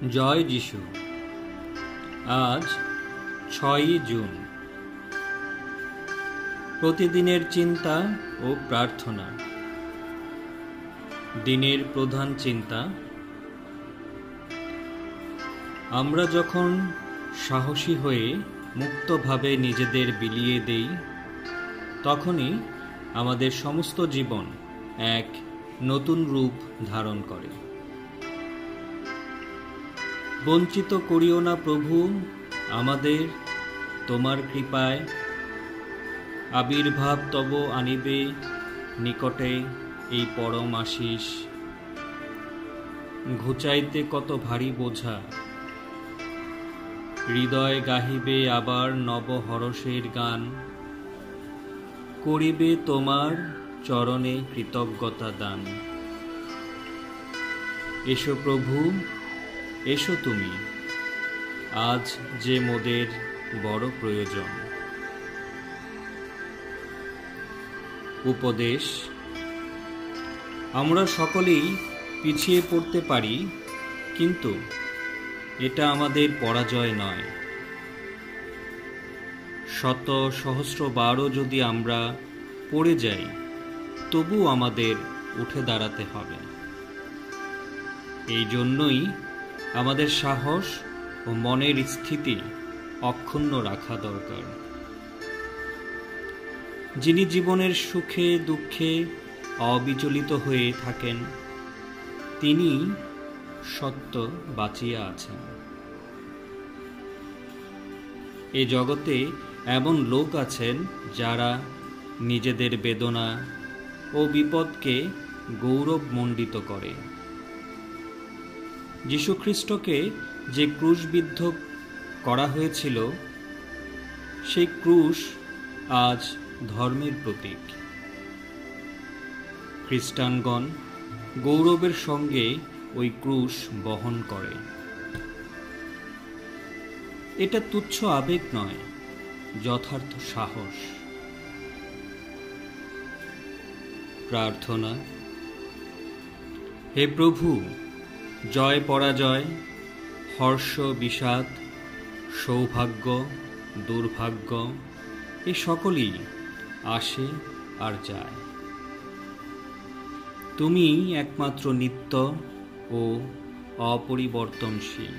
জয় যিশু। আজ 6ই জুন। প্রতিদিনের চিন্তা ও প্রার্থনা। দিনের প্রধান চিন্তা, আমরা যখন সাহসী হয়ে মুক্তভাবে নিজেদের বিলিয়ে দেই, তখনই আমাদের সমস্ত জীবন এক নতুন রূপ ধারণ করে। বঞ্চিত করিও না প্রভু আমাদের, তোমার কৃপায় আবির্ভাব তব আনিবে নিকটে এই পরম আশিস। ঘুচাইতে কত ভারী বোঝা, হৃদয় গাহিবে আবার নব হরষের গান। করিবে তোমার চরণে কৃতজ্ঞতা দান। এসো প্রভু, এসো তুমি, আজ যে মোদের বড় প্রয়োজন। উপদেশ, আমরা সকলেই পিছিয়ে পড়তে পারি, কিন্তু এটা আমাদের পরাজয় নয়। শত সহস্রবারও যদি আমরা পড়ে যাই, তবু আমাদের উঠে দাঁড়াতে হবে। এই জন্যই আমাদের সাহস ও মনের স্থিতি অক্ষুণ্ণ রাখা দরকার। যিনি জীবনের সুখে দুঃখে অবিচলিত হয়ে থাকেন, তিনি সত্য বাঁচিয়া আছেন। এ জগতে এমন লোক আছেন যারা নিজেদের বেদনা ও বিপদকে গৌরবমণ্ডিত করে। যীশুখ্রিস্টকে যে ক্রুশবিদ্ধ করা হয়েছিল, সেই ক্রুশ আজ ধর্মের প্রতীক। খ্রিস্টানগণ গৌরবের সঙ্গে ওই ক্রুশ বহন করে। এটা তুচ্ছ আবেগ নয়, যথার্থ সাহস। প্রার্থনা। হে প্রভু, জয় পরাজয়, হর্ষ বিষাদ, সৌভাগ্য দুর্ভাগ্য এ সকলই আসে আর যায়। তুমি একমাত্র নিত্য ও অপরিবর্তনশীল।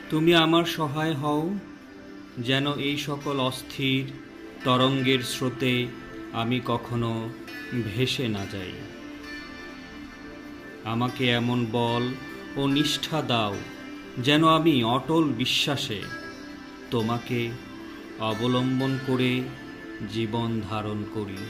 তুমি আমার সহায় হও, যেন এই সকল অস্থির তরঙ্গের স্রোতে আমি কখনো ভেসে না যাই। আমাকে এমন বল ও নিষ্ঠা দাও, যেন আমি অটল বিশ্বাসে তোমাকে অবলম্বন করে জীবন ধারণ করি।